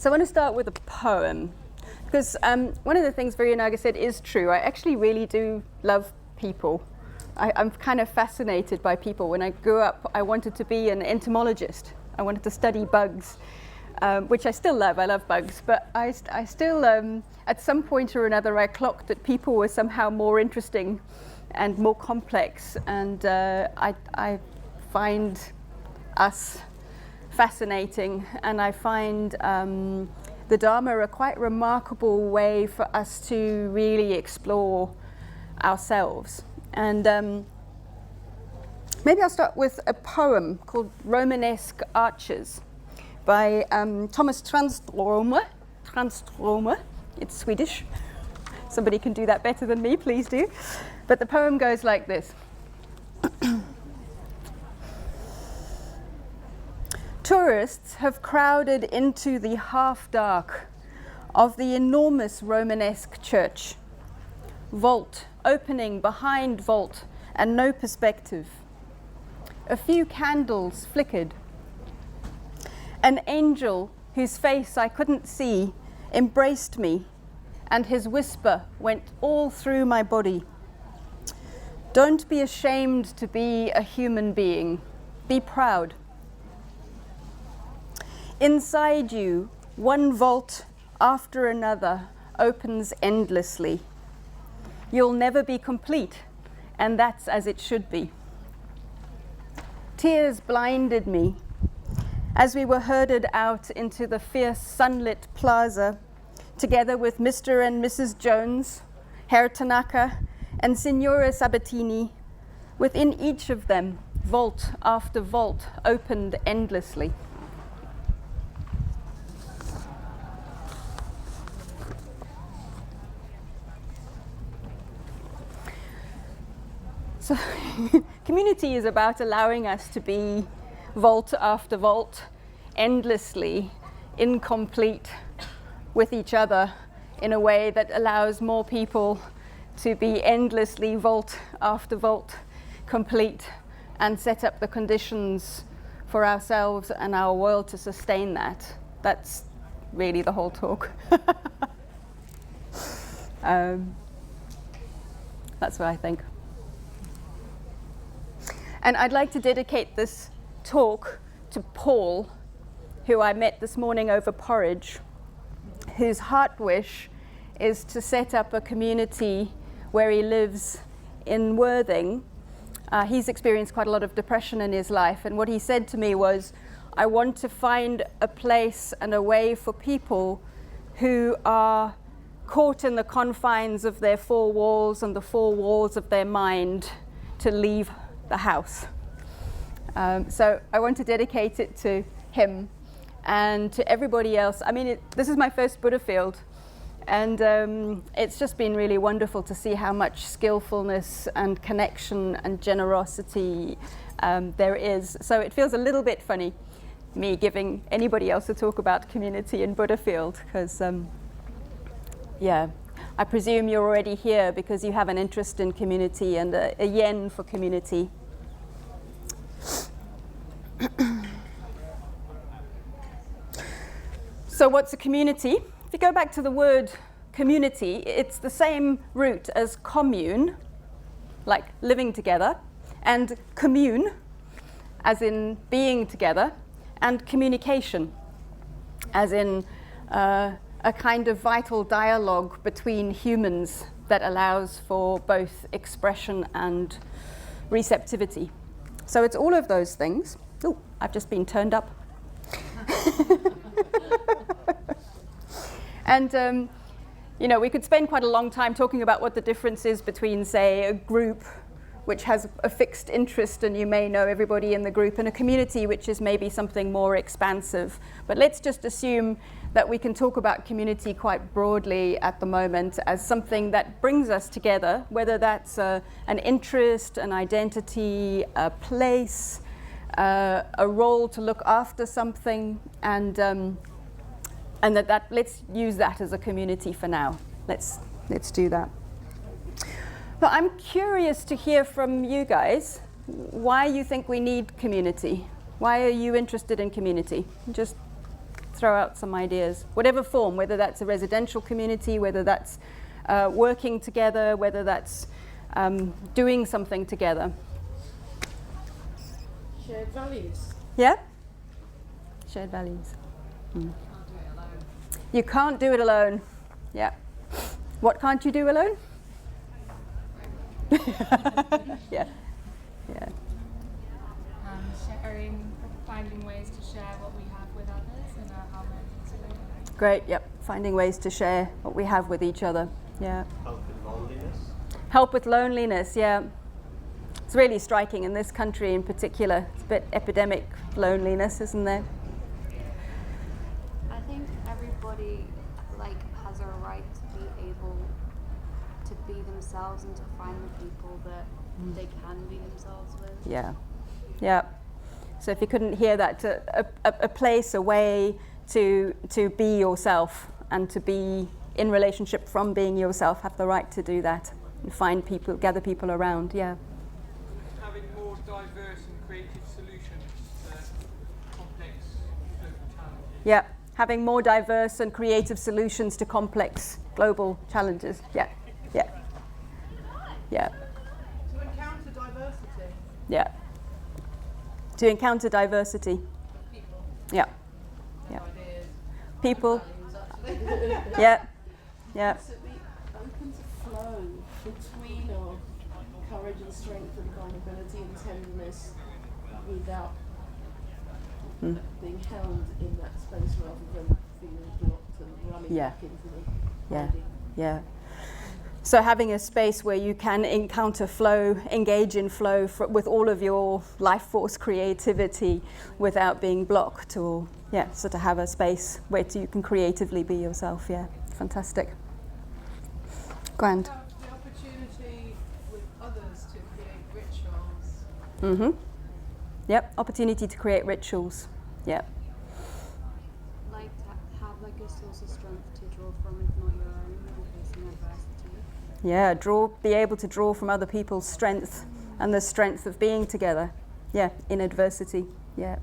So I want to start with a poem, because one of the things Viranaga said is true. I actually really do love people. I'm kind of fascinated by people. When I grew up, I wanted to be an entomologist. I wanted to study bugs, which I still love. I love bugs, but I still, at some point or another, I clocked that people were somehow more interesting and more complex, and I find us fascinating, and I find the Dharma a quite remarkable way for us to really explore ourselves. And maybe I'll start with a poem called Romanesque Arches by Thomas Tranströmer. It's Swedish. Somebody can do that better than me, please do. But the poem goes like this. Tourists have crowded into the half-dark of the enormous Romanesque church. Vault opening behind vault and no perspective. A few candles flickered. An angel whose face I couldn't see embraced me, and his whisper went all through my body. Don't be ashamed to be a human being. Be proud. Inside you, one vault after another opens endlessly. You'll never be complete, and that's as it should be. Tears blinded me as we were herded out into the fierce sunlit plaza, together with Mr. and Mrs. Jones, Herr Tanaka, and Signora Sabatini. Within each of them, vault after vault opened endlessly. So community is about allowing us to be vault after vault, endlessly incomplete with each other in a way that allows more people to be endlessly vault after vault complete, and set up the conditions for ourselves and our world to sustain that. That's really the whole talk. That's what I think. And I'd like to dedicate this talk to Paul, who I met this morning over porridge, whose heart wish is to set up a community where he lives in Worthing. He's experienced quite a lot of depression in his life, and what he said to me was, I want to find a place and a way for people who are caught in the confines of their four walls and the four walls of their mind to leave the house. So I want to dedicate it to him and to everybody else. I mean, this is my first Buddhafield, and it's just been really wonderful to see how much skillfulness and connection and generosity there is. So it feels a little bit funny, me giving anybody else a talk about community in Buddhafield, because yeah, I presume you're already here because you have an interest in community and a yen for community. So what's a community? If you go back to the word community, it's the same root as commune, like living together, and commune, as in being together, and communication, as in a kind of vital dialogue between humans that allows for both expression and receptivity. So it's all of those things. Oh, I've just been turned up. And you know, we could spend quite a long time talking about what the difference is between, say, a group which has a fixed interest and you may know everybody in the group, and a community which is maybe something more expansive. But let's just assume that we can talk about community quite broadly at the moment as something that brings us together, whether that's an interest, an identity, a place, a role to look after something, and that let's use that as a community for now. Let's do that. But I'm curious to hear from you guys why you think we need community. Why are you interested in community? Just throw out some ideas, whatever form, whether that's a residential community, whether that's working together, whether that's doing something together. Shared values. Yeah? Shared values. Mm. You can't do it alone. Yeah. What can't you do alone? Yeah. Yeah. Sharing, finding ways to share what we have with others in a harmonious way. Great, yep. Finding ways to share what we have with each other. Yeah. Help with loneliness. Help with loneliness, yeah. It's really striking in this country in particular. It's a bit epidemic loneliness, isn't there? I think everybody has a right to be able to be themselves and to find the people that they can be themselves with. Yeah, yeah. So if you couldn't hear that, a place, a way to be yourself and to be in relationship from being yourself, have the right to do that and find people, gather people around. Yeah. Having more diverse and creative solutions to complex global challenges. Yeah, having more diverse and creative solutions to complex global challenges. Yeah, yeah, yeah. To encounter diversity. Yeah. To encounter diversity. People. Yeah. Yeah. Ideas. People. Values, actually. Yeah. Yeah. To be open to flow between our courage and strength and vulnerability and tenderness without being held in that space rather than feeling blocked and running Yeah. back into the Yeah. hiding. Yeah. So having a space where you can encounter flow, engage in flow with all of your life force creativity without being blocked, or so to have a space where you can creatively be yourself. Yeah, fantastic. Grand. Have the opportunity with others to create rituals. Mm-hmm. Yep, opportunity to create rituals. Yep. Like to have a source of strength to draw from, if not your own, when facing adversity. Yeah, be able to draw from other people's strength and the strength of being together. Yeah, in adversity. Yeah.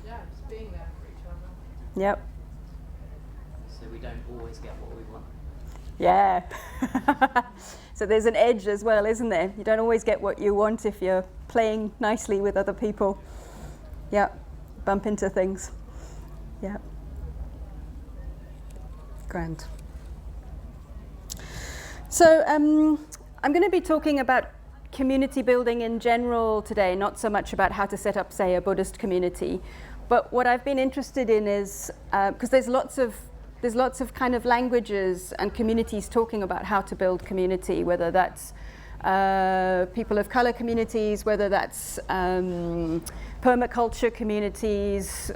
Yeah, just being there for each other. Yep. So we don't always get what we want. Yeah. So there's an edge as well, isn't there? You don't always get what you want if you're playing nicely with other people. Yeah. Bump into things. Yeah. Grand. So I'm going to be talking about community building in general today, not so much about how to set up, say, a Buddhist community. But what I've been interested in is, because there's lots of kind of languages and communities talking about how to build community, whether that's people of color communities, whether that's permaculture communities,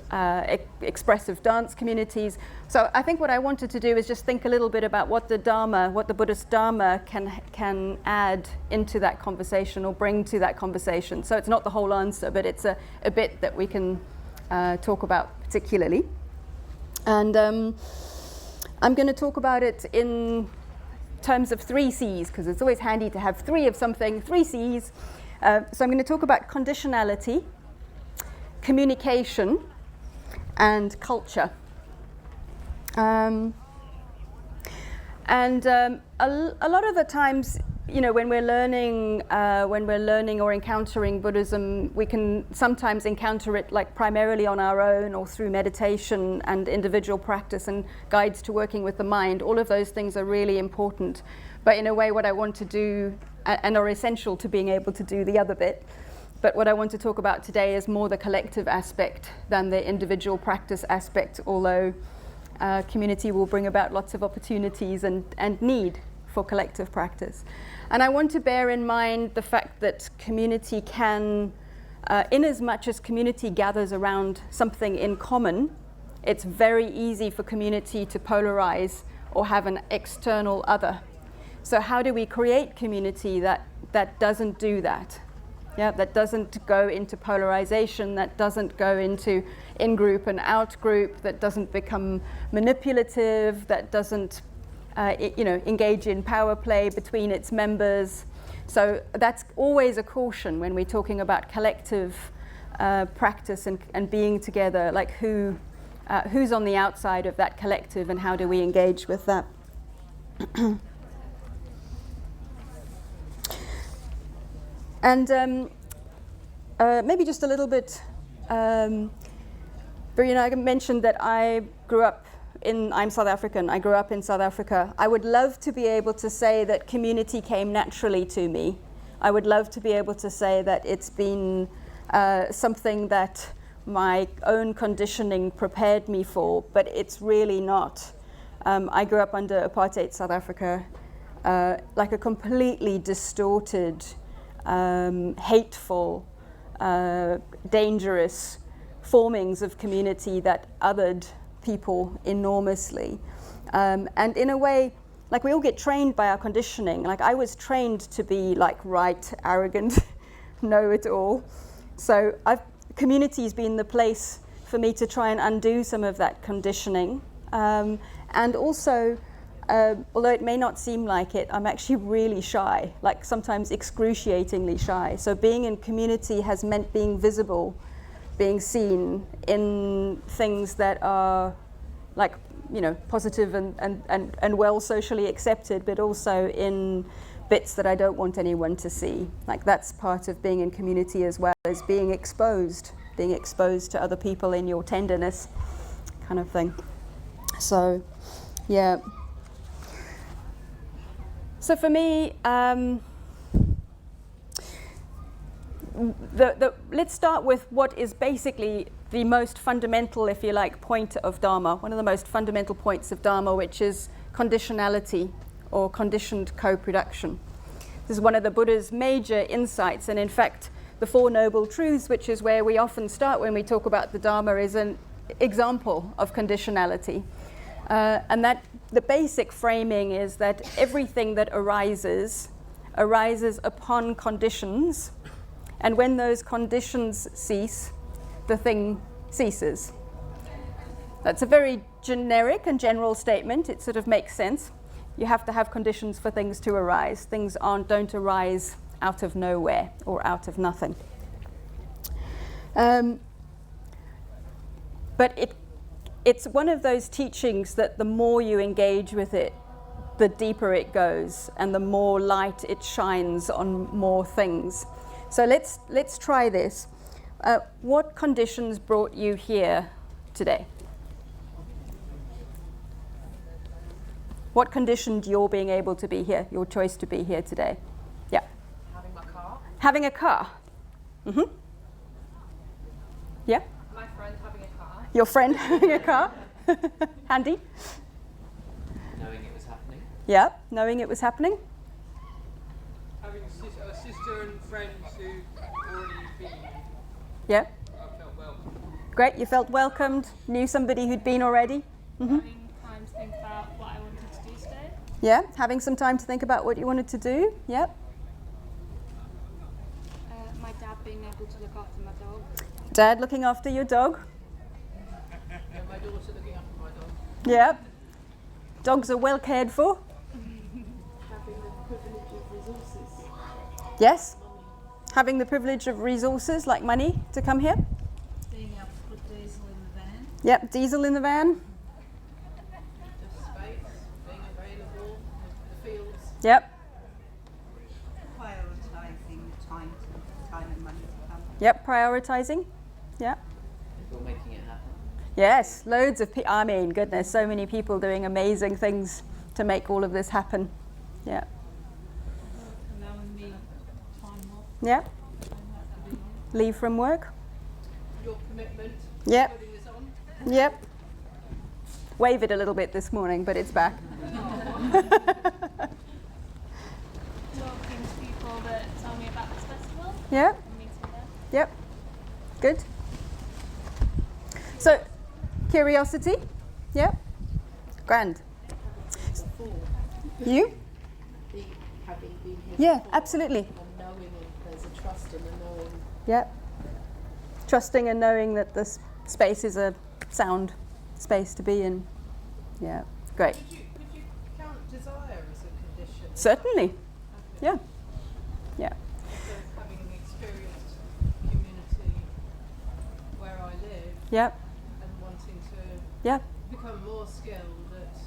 expressive dance communities. So I think what I wanted to do is just think a little bit about what the Dharma, what the Buddhist Dharma can add into that conversation or bring to that conversation. So it's not the whole answer, but it's a bit that we can talk about particularly. And I'm going to talk about it in terms of 3 C's, because it's always handy to have 3 of something, 3 C's. So I'm going to talk about conditionality, communication, and culture. A lot of the times, when we're learning or encountering Buddhism, we can sometimes encounter it like primarily on our own or through meditation and individual practice and guides to working with the mind. All of those things are really important. But in a way, what I want to do and are essential to being able to do the other bit. But what I want to talk about today is more the collective aspect than the individual practice aspect, although community will bring about lots of opportunities and need for collective practice. And I want to bear in mind the fact that community can, in as much as community gathers around something in common, it's very easy for community to polarize or have an external other. So how do we create community that doesn't do that? Yeah, that doesn't go into polarization, that doesn't go into in-group and out-group, that doesn't become manipulative, that doesn't engage in power play between its members. So that's always a caution when we're talking about collective practice and being together, like who who's on the outside of that collective and how do we engage with that. And maybe just a little bit, Brianna mentioned that I'm South African, I grew up in South Africa. I would love to be able to say that community came naturally to me. I would love to be able to say that it's been something that my own conditioning prepared me for, but it's really not. I grew up under apartheid South Africa, like a completely distorted, hateful, dangerous formings of community that othered people enormously. And in a way, like we all get trained by our conditioning. Like I was trained to be like right, arrogant, know it all. So community's been the place for me to try and undo some of that conditioning. And also, although it may not seem like it, I'm actually really shy, like sometimes excruciatingly shy. So being in community has meant being visible, being seen in things that are like, you know, positive and well socially accepted, but also in bits that I don't want anyone to see. Like that's part of being in community as well, as being exposed to other people in your tenderness kind of thing. So, yeah. So for me, let's start with what is basically the most fundamental, if you like, point of Dharma, one of the most fundamental points of Dharma, which is conditionality or conditioned co-production. This is one of the Buddha's major insights, and in fact, the Four Noble Truths, which is where we often start when we talk about the Dharma, is an example of conditionality. And that the basic framing is that everything that arises upon conditions, and when those conditions cease, the thing ceases. That's a very generic and general statement. It sort of makes sense. You have to have conditions for things to arise. Things don't arise out of nowhere or out of nothing. But it's one of those teachings that the more you engage with it, the deeper it goes and the more light it shines on more things. So let's try this. What conditions brought you here today? What conditioned your being able to be here, your choice to be here today? Yeah. Having my car. Having a car. Mm-hmm. Yeah. My friend having a car. Your friend having a car. Handy. Knowing it was happening. Yeah, knowing it was happening. Having a sister and friends who already been. Yeah. I felt welcome. Great, you felt welcomed, knew somebody who'd been already. Mm-hmm. Having time to think about what I wanted to do today. Yeah, having some time to think about what you wanted to do. Yeah. My dad being able to look after my dog. Dad looking after your dog. And my daughter looking after my dog. Yeah. Dogs are well cared for. Having the privilege of resources. Yes. Having the privilege of resources like money to come here. Being able to put diesel in the van. Yep, diesel in the van. Just space. Being available. The fields. Yep. Prioritising time and money to come. Yep, prioritizing. Yep. People making it happen. Yes, loads of people. I mean, goodness, so many people doing amazing things to make all of this happen. Yeah. Allowing me time off. Yeah. Leave from work. Your commitment. Yep. Putting this on. Yep. Wave it a little bit this morning, but it's back. Talking to people that tell me about this festival. Yep. And meeting them. Yep. Good. So, curiosity. Yep. Grand. You? Having been here Yeah, before, absolutely. and knowing it, there's a trust in the knowing. Yep. Trusting and knowing that this space is a sound space to be in. Yeah. Great. Could you count desire as a condition? Certainly. Yeah. Yeah. So having experienced community where I live Yep. and wanting to Yeah. become more skilled at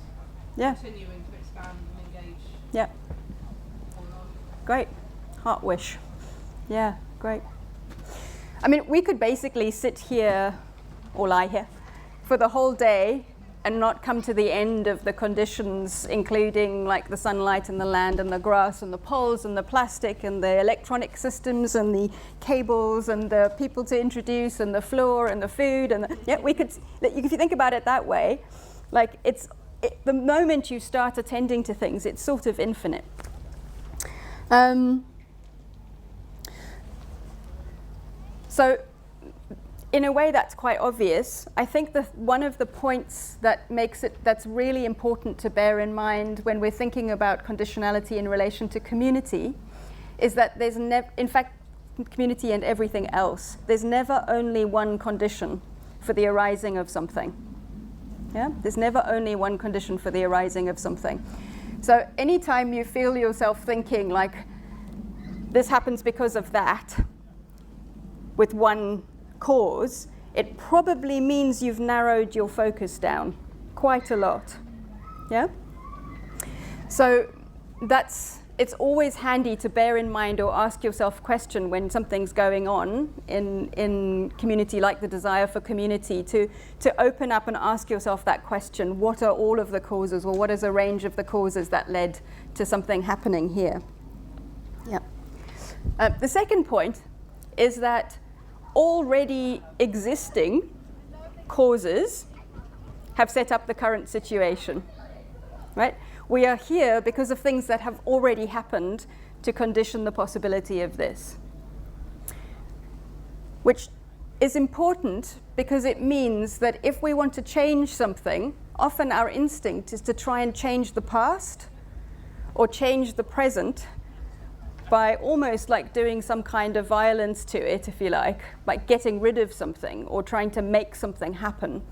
Yeah. continuing to expand and engage Yeah. or not. Great. Heart wish. Yeah, great. I mean, we could basically sit here or lie here for the whole day and not come to the end of the conditions, including like the sunlight and the land and the grass and the poles and the plastic and the electronic systems and the cables and the people to introduce and the floor and the food and we could, if you think about it that way, like the moment you start attending to things, it's sort of infinite. So in a way that's quite obvious. I think one of the points that's really important to bear in mind when we're thinking about conditionality in relation to community is that there's in fact, community and everything else, there's never only one condition for the arising of something. Yeah? There's never only one condition for the arising of something. So anytime you feel yourself thinking like, this happens because of that, with one cause, it probably means you've narrowed your focus down quite a lot. Yeah? So it's always handy to bear in mind or ask yourself a question when something's going on in community, like the desire for community, to open up and ask yourself that question: what are all of the causes, or what is a range of the causes that led to something happening here? Yeah. The second point is that already existing causes have set up the current situation, right? We are here because of things that have already happened to condition the possibility of this, which is important because it means that if we want to change something, often our instinct is to try and change the past or change the present by almost like doing some kind of violence to it, if you like getting rid of something or trying to make something happen.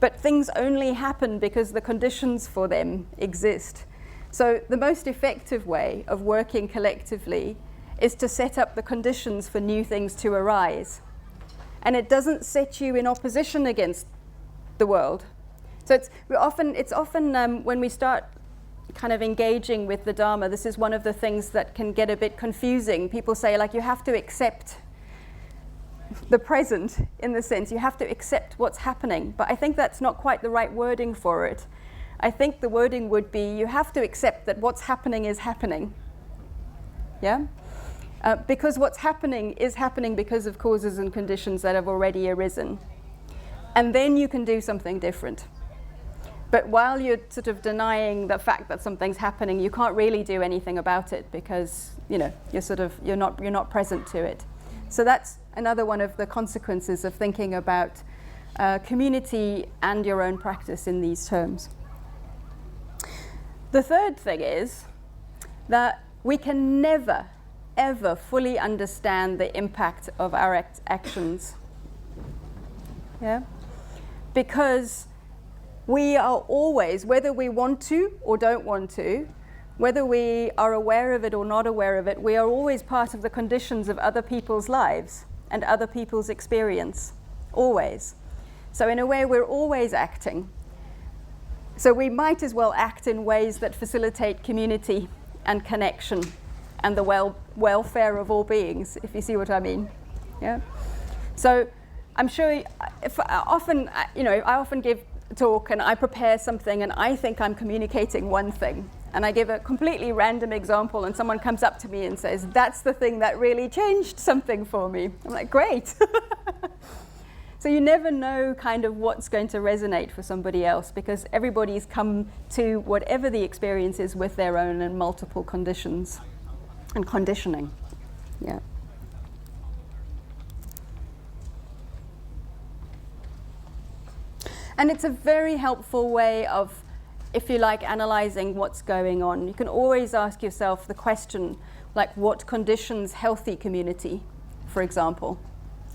But things only happen because the conditions for them exist. So the most effective way of working collectively is to set up the conditions for new things to arise. And it doesn't set you in opposition against the world. So it's often when we start kind of engaging with the Dharma, this is one of the things that can get a bit confusing. People say, like, you have to accept the present, in the sense you have to accept what's happening. But I think that's not quite the right wording for it. I think the wording would be, you have to accept that what's happening is happening. Yeah? Because what's happening is happening because of causes and conditions that have already arisen. And then you can do something different. But while you're sort of denying the fact that something's happening, you can't really do anything about it because, you're not present to it. So that's another one of the consequences of thinking about community and your own practice in these terms. The third thing is that we can never, ever fully understand the impact of our actions. Yeah? Because we are always, whether we want to or don't want to, whether we are aware of it or not aware of it, we are always part of the conditions of other people's lives and other people's experience, always. So in a way, we're always acting. So we might as well act in ways that facilitate community and connection and the welfare of all beings, if you see what I mean. Yeah. So I'm sure I often give a talk and I prepare something and I think I'm communicating one thing. And I give a completely random example and someone comes up to me and says, that's the thing that really changed something for me. I'm like, great. So you never know kind of what's going to resonate for somebody else because everybody's come to whatever the experience is with their own and multiple conditions and conditioning. Yeah. And it's a very helpful way of, if you like, analyzing what's going on. You can always ask yourself the question, like, what conditions healthy community, for example?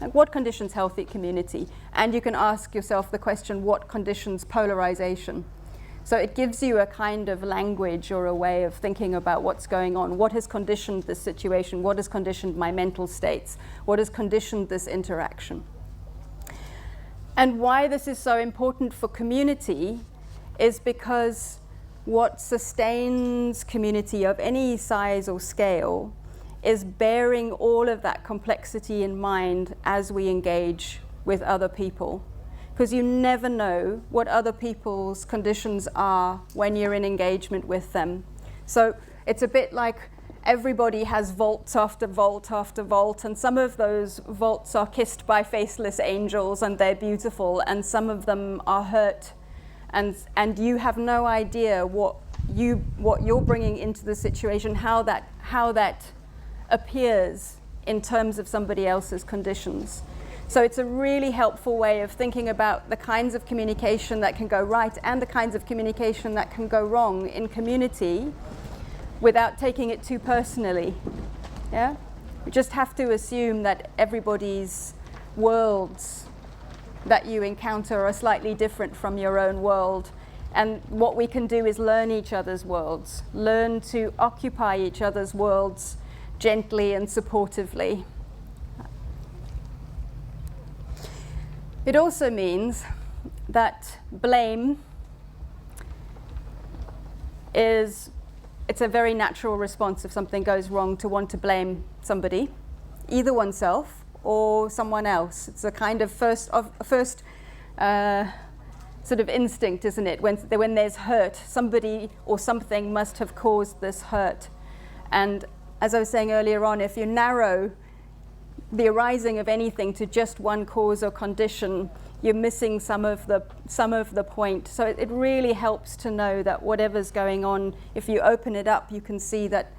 Like, what conditions healthy community? And you can ask yourself the question, what conditions polarization? So it gives you a kind of language or a way of thinking about what's going on. What has conditioned this situation? What has conditioned my mental states? What has conditioned this interaction? And why this is so important for community is because what sustains community of any size or scale is bearing all of that complexity in mind as we engage with other people. Because you never know what other people's conditions are when you're in engagement with them. So it's a bit like everybody has vault after vault after vault, and some of those vaults are kissed by faceless angels and they're beautiful, and some of them are hurt, and you have no idea what you're bringing into the situation, how that appears in terms of somebody else's conditions. So it's a really helpful way of thinking about the kinds of communication that can go right and the kinds of communication that can go wrong in community without taking it too personally. Yeah? We just have to assume that everybody's worlds that you encounter are slightly different from your own world. And what we can do is learn each other's worlds, learn to occupy each other's worlds gently and supportively. It also means that blame it's a very natural response if something goes wrong to want to blame somebody, either oneself or someone else. It's a kind of first sort of instinct, isn't it? When there's hurt, somebody or something must have caused this hurt. And as I was saying earlier on, if you narrow the arising of anything to just one cause or condition, you're missing some of the point. So it really helps to know that whatever's going on, if you open it up, you can see that.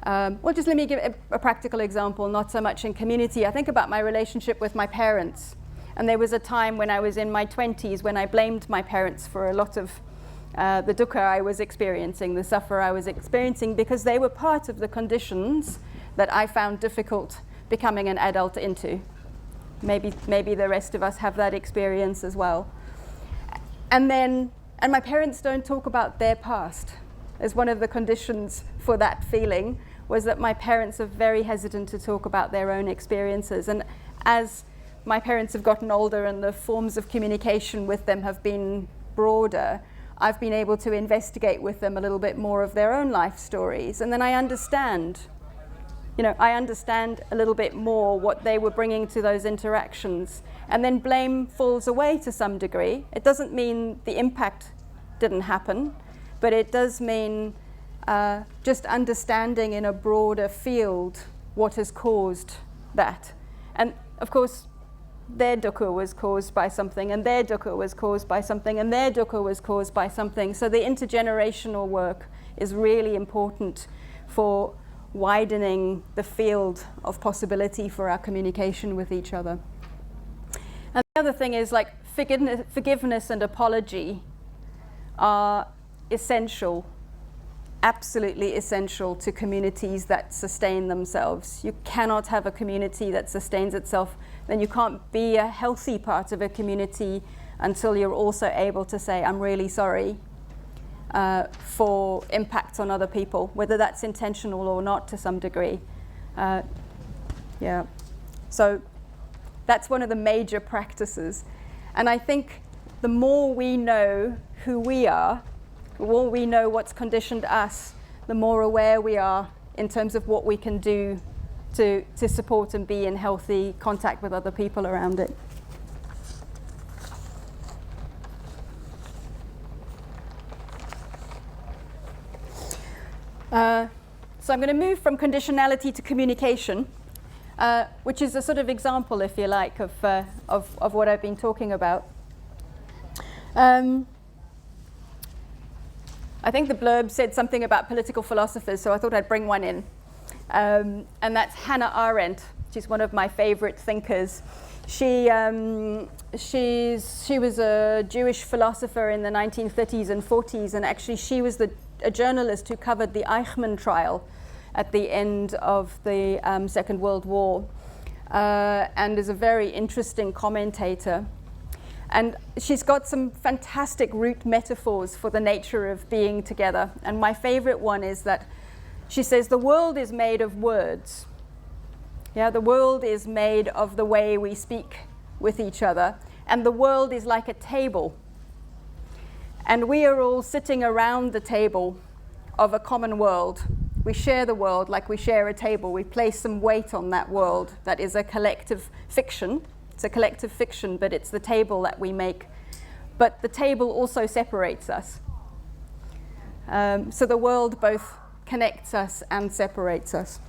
Well, just let me give a practical example, not so much in community. I think about my relationship with my parents. And there was a time when I was in my 20s when I blamed my parents for a lot of the dukkha I was experiencing, the suffer I was experiencing, because they were part of the conditions that I found difficult becoming an adult into. Maybe the rest of us have that experience as well. And my parents don't talk about their past. As one of the conditions for that feeling was that my parents are very hesitant to talk about their own experiences. And as my parents have gotten older and the forms of communication with them have been broader, I've been able to investigate with them a little bit more of their own life stories. And then I understand a little bit more what they were bringing to those interactions. And then blame falls away to some degree. It doesn't mean the impact didn't happen, but it does mean just understanding in a broader field what has caused that. And of course, their dukkha was caused by something, and their dukkha was caused by something, and their dukkha was caused by something. So the intergenerational work is really important for widening the field of possibility for our communication with each other. And the other thing is, like, forgiveness and apology are essential, absolutely essential to communities that sustain themselves. You cannot have a community that sustains itself, then you can't be a healthy part of a community until you're also able to say, I'm really sorry for impacts on other people, whether that's intentional or not to some degree. So that's one of the major practices. And I think the more we know who we are, the more we know what's conditioned us, the more aware we are in terms of what we can do to support and be in healthy contact with other people around it. So I'm going to move from conditionality to communication, which is a sort of example, if you like, of what I've been talking about. I think the blurb said something about political philosophers, so I thought I'd bring one in. And that's Hannah Arendt. She's one of my favorite thinkers. She was a Jewish philosopher in the 1930s and 40s, and actually she was a journalist who covered the Eichmann trial at the end of the Second World War, and is a very interesting commentator. And she's got some fantastic root metaphors for the nature of being together. And my favorite one is that she says the world is made of words. Yeah, the world is made of the way we speak with each other. and the world is like a table. And we are all sitting around the table of a common world. We share the world like we share a table. We place some weight on that world that is a collective fiction. It's a collective fiction, but it's the table that we make. But the table also separates us. So the world both connects us and separates us.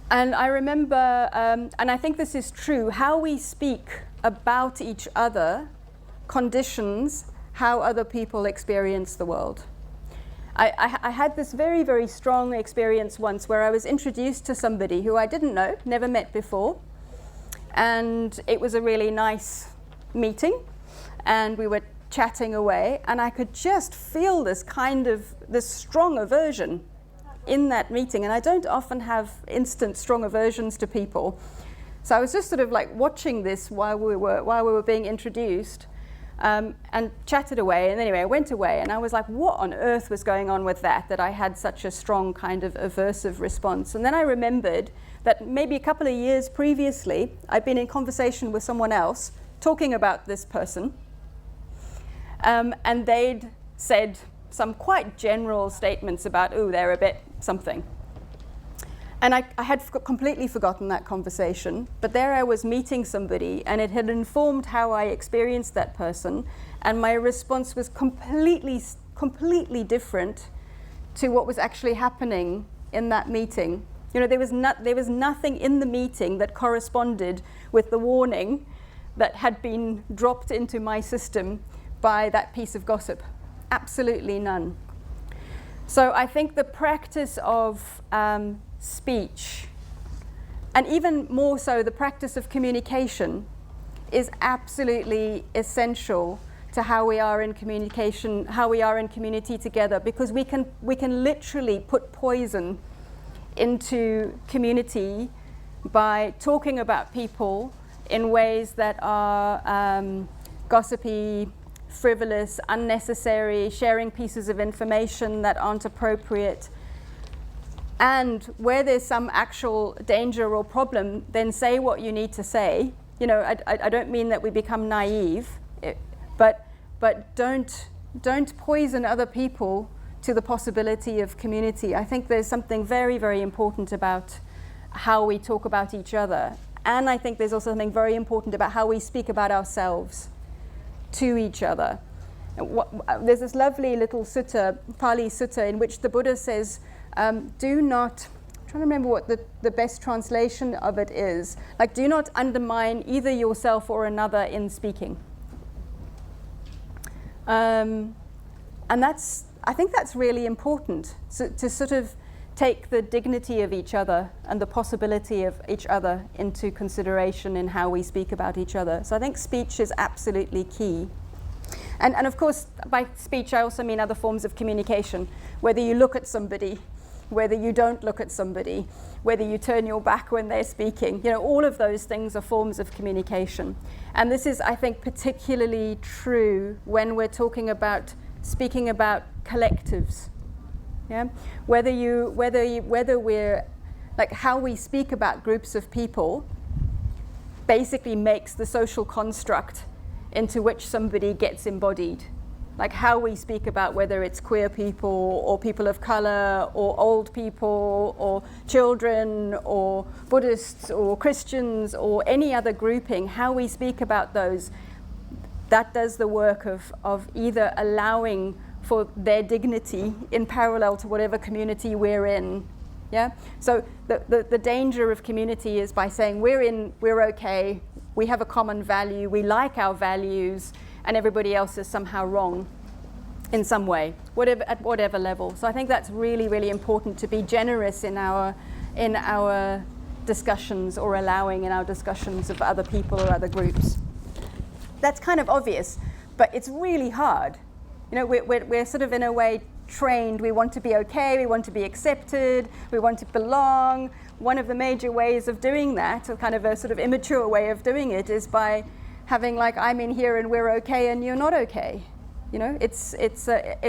And I remember, and I think this is true, how we speak about each other conditions how other people experience the world. I had this very, very strong experience once where I was introduced to somebody who I didn't know, never met before. And it was a really nice meeting. And we were chatting away. And I could just feel this strong aversion in that meeting. And I don't often have instant strong aversions to people. So I was just sort of like watching this while we were being introduced. And chatted away, and anyway, I went away, and I was like, what on earth was going on with that I had such a strong kind of aversive response? And then I remembered that maybe a couple of years previously, I'd been in conversation with someone else, talking about this person, and they'd said some quite general statements about, ooh, they're a bit something. And I had completely forgotten that conversation, but there I was meeting somebody, and it had informed how I experienced that person, and my response was completely different to what was actually happening in that meeting. You know, there was nothing in the meeting that corresponded with the warning that had been dropped into my system by that piece of gossip. Absolutely none. So I think the practice of speech, and even more so the practice of communication, is absolutely essential to how we are in communication, how we are in community together, because we can literally put poison into community by talking about people in ways that are gossipy, frivolous, unnecessary, sharing pieces of information that aren't appropriate. And where there's some actual danger or problem, then say what you need to say. You know, I don't mean that we become naive, but don't poison other people to the possibility of community. I think there's something very, very important about how we talk about each other. And I think there's also something very important about how we speak about ourselves to each other. There's this lovely little sutta, Pali sutta, in which the Buddha says, do not, I'm trying to remember what the best translation of it is, like, do not undermine either yourself or another in speaking. And I think that's really important, to sort of take the dignity of each other and the possibility of each other into consideration in how we speak about each other. So I think speech is absolutely key. And of course, by speech, I also mean other forms of communication, whether you look at somebody, whether you don't look at somebody, whether you turn your back when they're speaking. You know, all of those things are forms of communication. And this is, I think, particularly true when we're speaking about collectives. Yeah? Whether we're, like, how we speak about groups of people basically makes the social construct into which somebody gets embodied. Like how we speak about whether it's queer people or people of color or old people or children or Buddhists or Christians or any other grouping, how we speak about those, that does the work of either allowing for their dignity in parallel to whatever community we're in. Yeah. So the danger of community is by saying we're okay, we have a common value, we like our values, and everybody else is somehow wrong in some way, at whatever level. So I think that's really, really important, to be generous in our discussions, or allowing in our discussions of other people or other groups. That's kind of obvious, but it's really hard. You know, we're sort of in a way trained. We want to be okay, we want to be accepted, we want to belong. One of the major ways of doing that, or kind of a sort of immature way of doing it, is by having, like, I'm in here and we're okay and you're not okay. You know, it's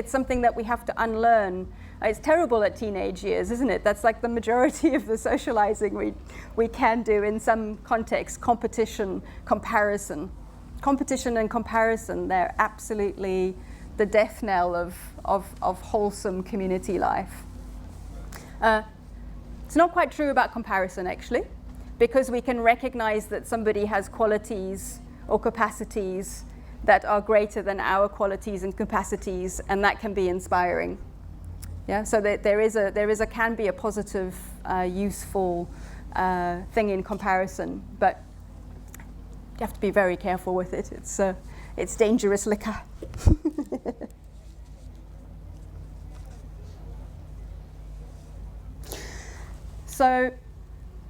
something that we have to unlearn It's terrible at teenage years, isn't it? That's like the majority of the socializing we can do in some context. Competition, comparison. Competition and comparison, they're absolutely the death knell of wholesome community life. It's not quite true about comparison, actually, because we can recognize that somebody has qualities or capacities that are greater than our qualities and capacities, and that can be inspiring. Yeah, so there can be a positive, useful thing in comparison, but you have to be very careful with it. It's dangerous liquor. So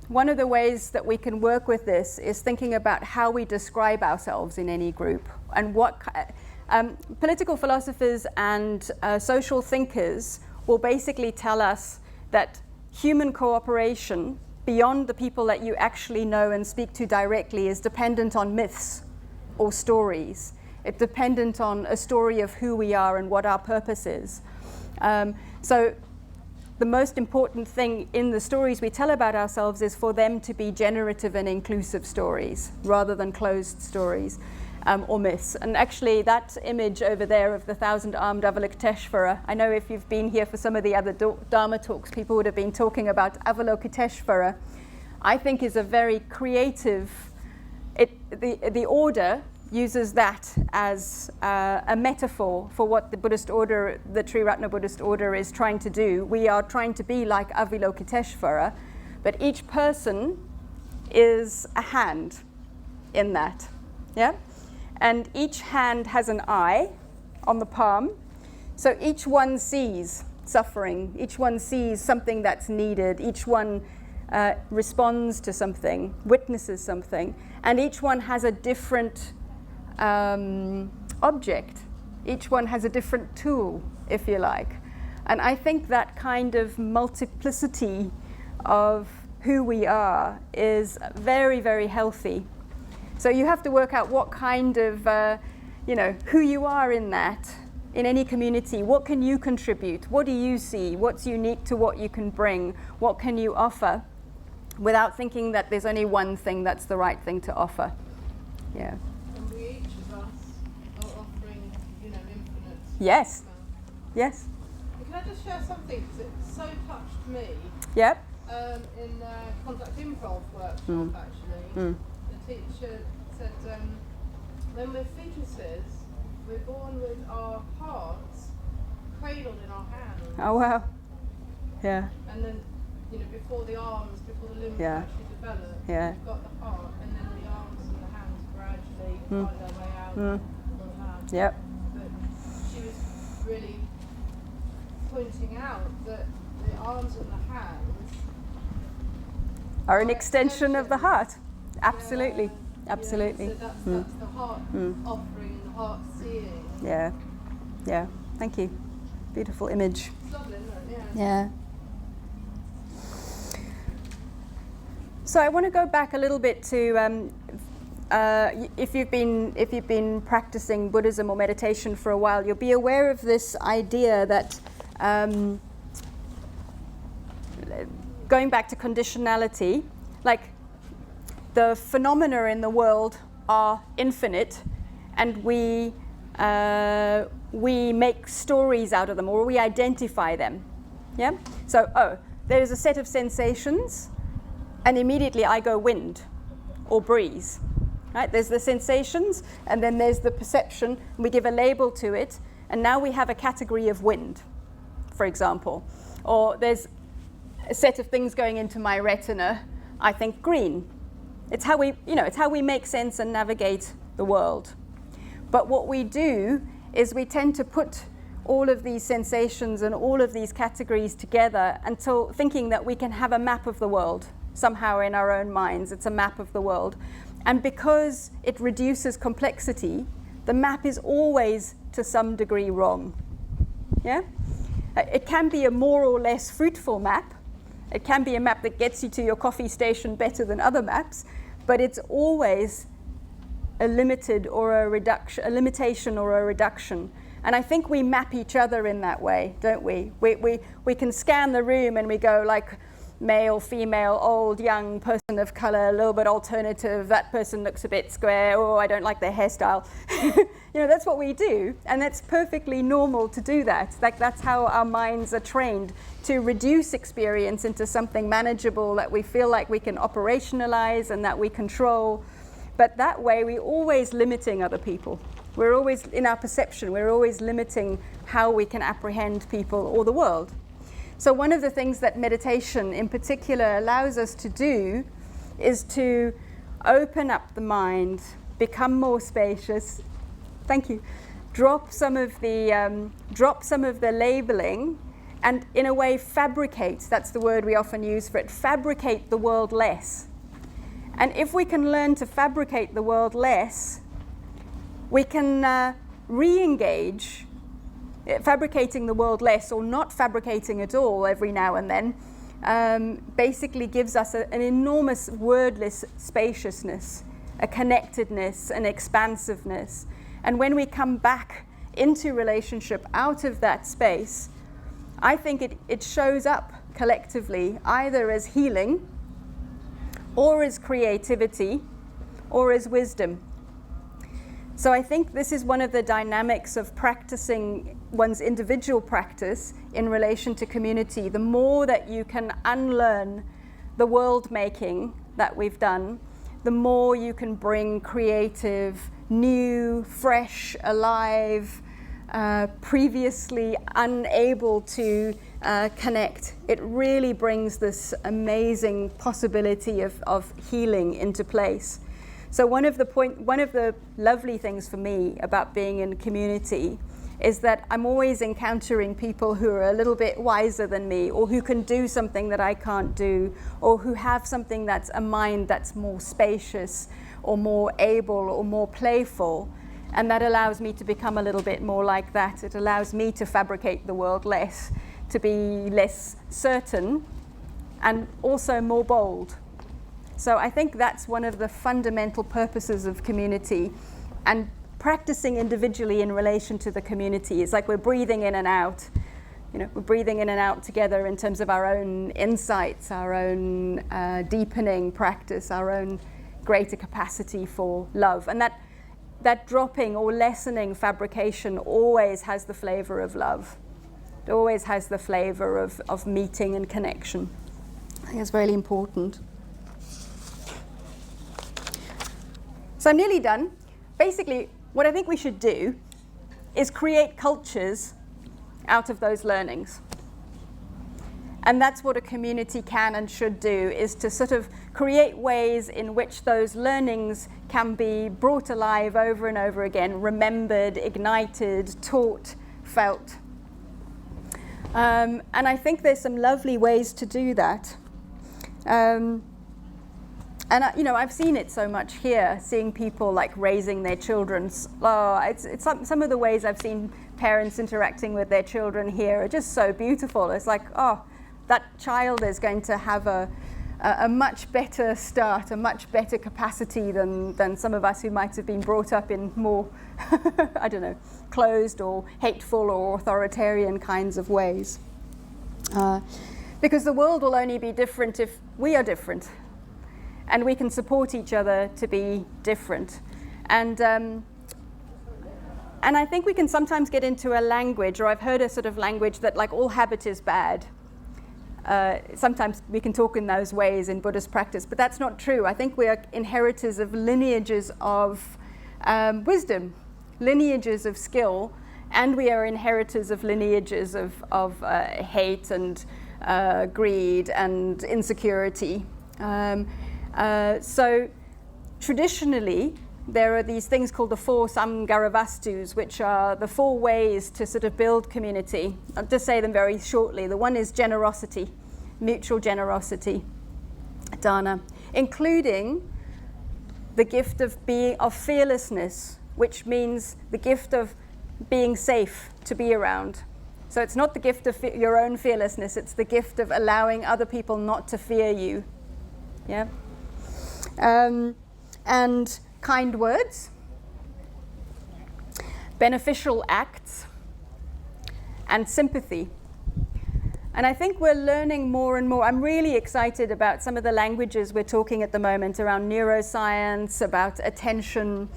one of the ways that we can work with this is thinking about how we describe ourselves in any group, and what political philosophers and social thinkers will basically tell us that human cooperation beyond the people that you actually know and speak to directly is dependent on myths or stories. It's dependent on a story of who we are and what our purpose is. So the most important thing in the stories we tell about ourselves is for them to be generative and inclusive stories rather than closed stories or myths. And actually that image over there of the 1,000-armed Avalokiteshvara, I know if you've been here for some of the other Dharma talks, people would have been talking about Avalokiteshvara, I think is a very creative, the order uses that as a metaphor for what the Buddhist order, the Triratna Buddhist order, is trying to do. We are trying to be like Avalokiteshvara, but each person is a hand in that, yeah? And each hand has an eye on the palm, so each one sees suffering, each one sees something that's needed, each one responds to something, witnesses something, and each one has a different object. Each one has a different tool, if you like. And I think that kind of multiplicity of who we are is very, very healthy. So you have to work out what kind of, who you are in that, in any community. What can you contribute? What do you see? What's unique to what you can bring? What can you offer? Without thinking that there's only one thing that's the right thing to offer. Yeah. Yes. Yes. Can I just share something, because it so touched me? Yep. In contact improv workshop, actually, the teacher said, when we're fetuses, we're born with our hearts cradled in our hands. Oh wow. Yeah. And then, before the arms, before the limbs actually develop, we've got the heart, and then the arms and the hands gradually find their way out on the hand. Yep. Really pointing out that the arms and the hands are an extension of the heart. Absolutely. Absolutely. So that's the heart offering and the heart seeing. Yeah. Yeah. Thank you. Beautiful image. It's lovely, isn't it? Yeah. So I want to go back a little bit to if you've been practicing Buddhism or meditation for a while, you'll be aware of this idea that going back to conditionality, like the phenomena in the world are infinite, and we make stories out of them, or we identify them. Yeah. So there's a set of sensations, and immediately I go wind or breeze. Right? There's the sensations, and then there's the perception, and we give a label to it, and now we have a category of wind, for example. Or there's a set of things going into my retina, I think green. It's how we make sense and navigate the world. But what we do is we tend to put all of these sensations and all of these categories together until thinking that we can have a map of the world somehow in our own minds. It's a map of the world. And because it reduces complexity, the map is always to some degree wrong. Yeah? It can be a more or less fruitful map. It can be a map that gets you to your coffee station better than other maps, but it's always a limited or a reduction, a limitation or a reduction. And I think we map each other in that way, don't we? We can scan the room and we go like male, female, old, young, person of color, a little bit alternative, that person looks a bit square, oh, I don't like their hairstyle. You know, that's what we do, and that's perfectly normal to do that. Like, that's how our minds are trained, to reduce experience into something manageable that we feel like we can operationalize and that we control. But that way, we're always limiting other people. We're always, in our perception, we're always limiting how we can apprehend people or the world. So one of the things that meditation in particular allows us to do is to open up the mind, become more spacious. Thank you. Drop some of the labeling, and in a way fabricate, that's the word we often use for it, fabricate the world less. And if we can learn to fabricate the world less, we can re-engage. Fabricating the world less, or not fabricating at all every now and then, basically gives us an enormous wordless spaciousness, a connectedness, an expansiveness. And when we come back into relationship out of that space, I think it shows up collectively either as healing, or as creativity, or as wisdom. So I think this is one of the dynamics of practicing one's individual practice in relation to community. The more that you can unlearn the world making that we've done, the more you can bring creative, new, fresh, alive, previously unable to connect. It really brings this amazing possibility of healing into place. So one of the lovely things for me about being in community is that I'm always encountering people who are a little bit wiser than me, or who can do something that I can't do, or who have something that's a mind that's more spacious, or more able, or more playful. And that allows me to become a little bit more like that. It allows me to fabricate the world less, to be less certain, and also more bold. So I think that's one of the fundamental purposes of community, and practicing individually in relation to the community. It's like we're breathing in and out. You know, we're breathing in and out together in terms of our own insights, our own deepening practice, our own greater capacity for love. And that dropping or lessening fabrication always has the flavor of love. It always has the flavor of meeting and connection. I think it's really important. So I'm nearly done. Basically, what I think we should do is create cultures out of those learnings. And that's what a community can and should do, is to sort of create ways in which those learnings can be brought alive over and over again, remembered, ignited, taught, felt. And I think there's some lovely ways to do that. And I've seen it so much here, seeing people like raising their children. It's some of the ways I've seen parents interacting with their children here are just so beautiful. It's like, oh, that child is going to have a much better start, a much better capacity than some of us who might have been brought up in more, I don't know, closed or hateful or authoritarian kinds of ways. Because the world will only be different if we are different. And we can support each other to be different. And I think we can sometimes get into a language, or I've heard a sort of language that like all habit is bad. Sometimes we can talk in those ways in Buddhist practice, but that's not true. I think we are inheritors of lineages of wisdom, lineages of skill, and we are inheritors of lineages of hate and greed and insecurity. So traditionally, there are these things called the 4 Sangharavastus, which are the 4 ways to sort of build community. I'll just say them very shortly. The one is generosity, mutual generosity, dana, including the gift of fearlessness, which means the gift of being safe to be around. So it's not the gift of your own fearlessness, it's the gift of allowing other people not to fear you. Yeah. And kind words, beneficial acts, and sympathy. And I think we're learning more and more. I'm really excited about some of the languages we're talking at the moment around neuroscience, about attention,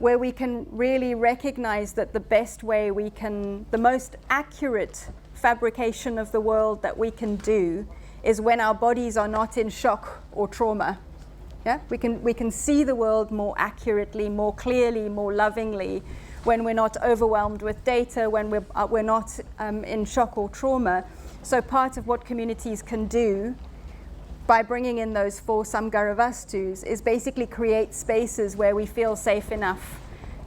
where we can really recognize that the best way we can, the most accurate fabrication of the world that we can do is when our bodies are not in shock or trauma. Yeah? We can see the world more accurately, more clearly, more lovingly, when we're not overwhelmed with data, when we're not in shock or trauma. So part of what communities can do by bringing in those 4 Sangharavastus is basically create spaces where we feel safe enough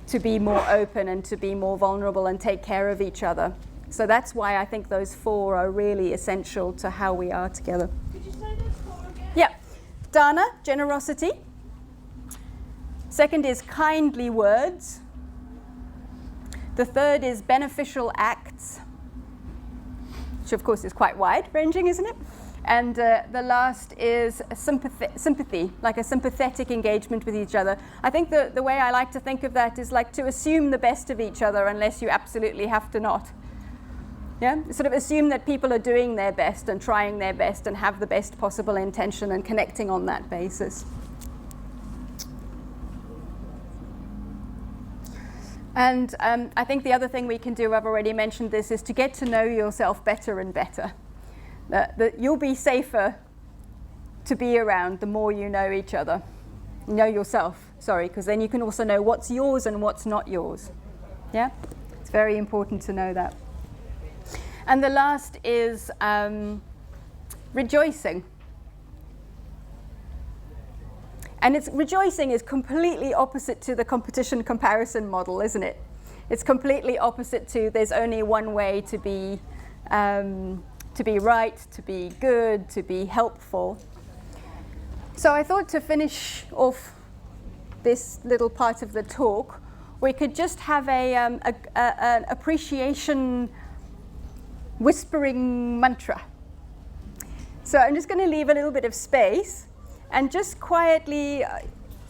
to be more open and to be more vulnerable and take care of each other. So that's why I think those 4 are really essential to how we are together. Could you say those 4 again? Yeah. Dana, generosity. Second is kindly words. The third is beneficial acts, which of course is quite wide-ranging, isn't it? And the last is sympathy, like a sympathetic engagement with each other. I think the way I like to think of that is like to assume the best of each other unless you absolutely have to not. Yeah? Sort of assume that people are doing their best and trying their best and have the best possible intention and connecting on that basis. And I think the other thing we can do, I've already mentioned this, is to get to know yourself better and better. That you'll be safer to be around the more you know each other. Know yourself, sorry, because then you can also know what's yours and what's not yours. Yeah? It's very important to know that. And the last is rejoicing. And rejoicing is completely opposite to the competition comparison model, isn't it? It's completely opposite to there's only one way to be right, to be good, to be helpful. So I thought to finish off this little part of the talk, we could just have an appreciation whispering mantra. So I'm just going to leave a little bit of space and just quietly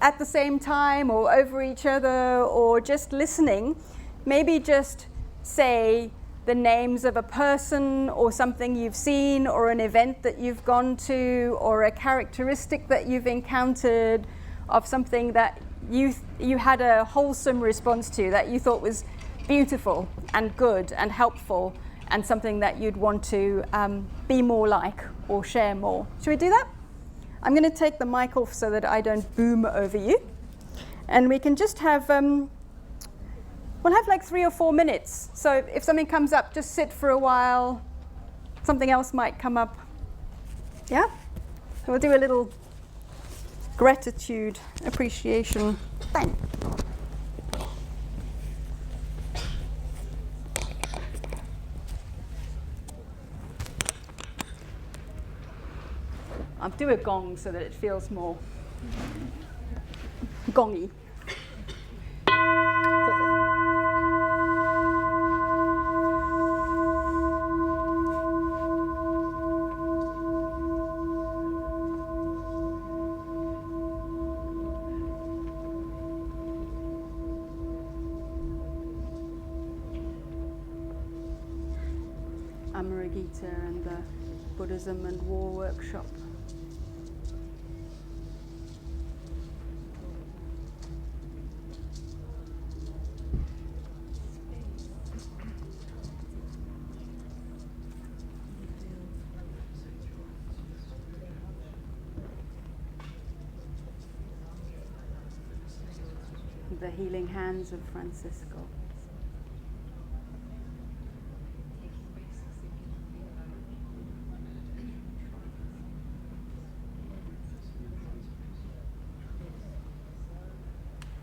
at the same time or over each other or just listening, maybe just say the names of a person or something you've seen or an event that you've gone to or a characteristic that you've encountered of something that you had a wholesome response to, that you thought was beautiful and good and helpful and something that you'd want to be more like or share more. Should we do that? I'm going to take the mic off so that I don't boom over you. And we can just have, we'll have like 3 or 4 minutes. So if something comes up, just sit for a while. Something else might come up. Yeah? So we'll do a little gratitude, appreciation. Bang. I'll do a gong so that it feels more gongy. Gita and the Buddhism and War workshop. The healing hands of Francisco.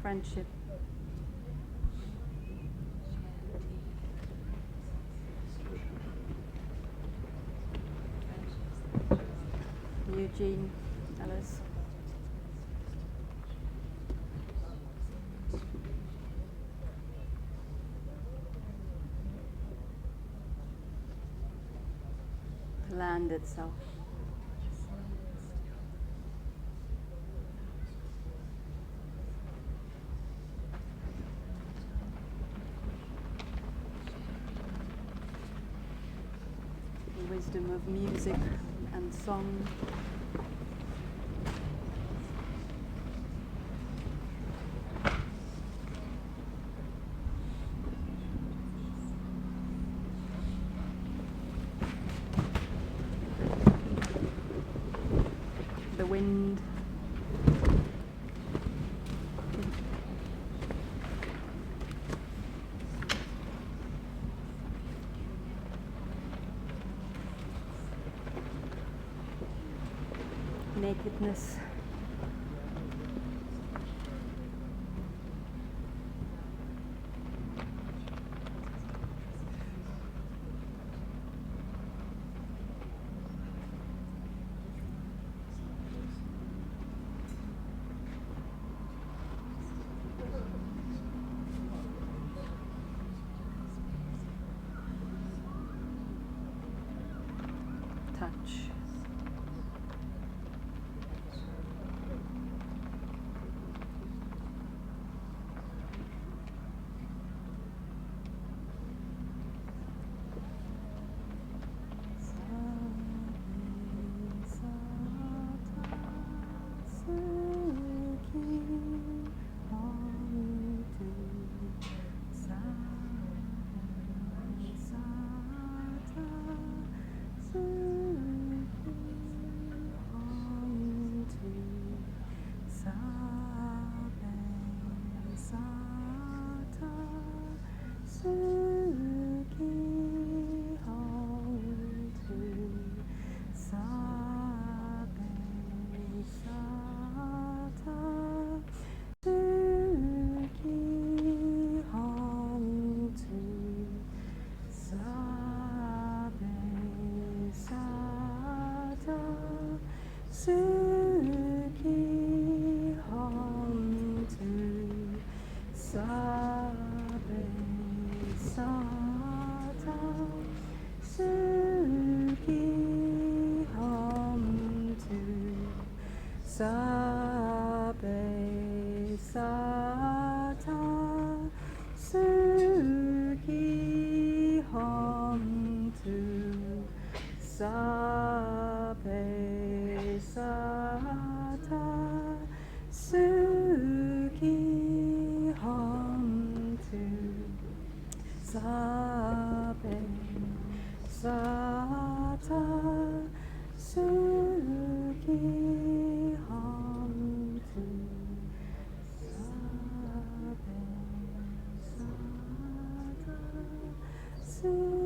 Friendship. Eugene Ellis. The land itself. wisdom of music and song. The wind. Nakedness. Touch. Sangha.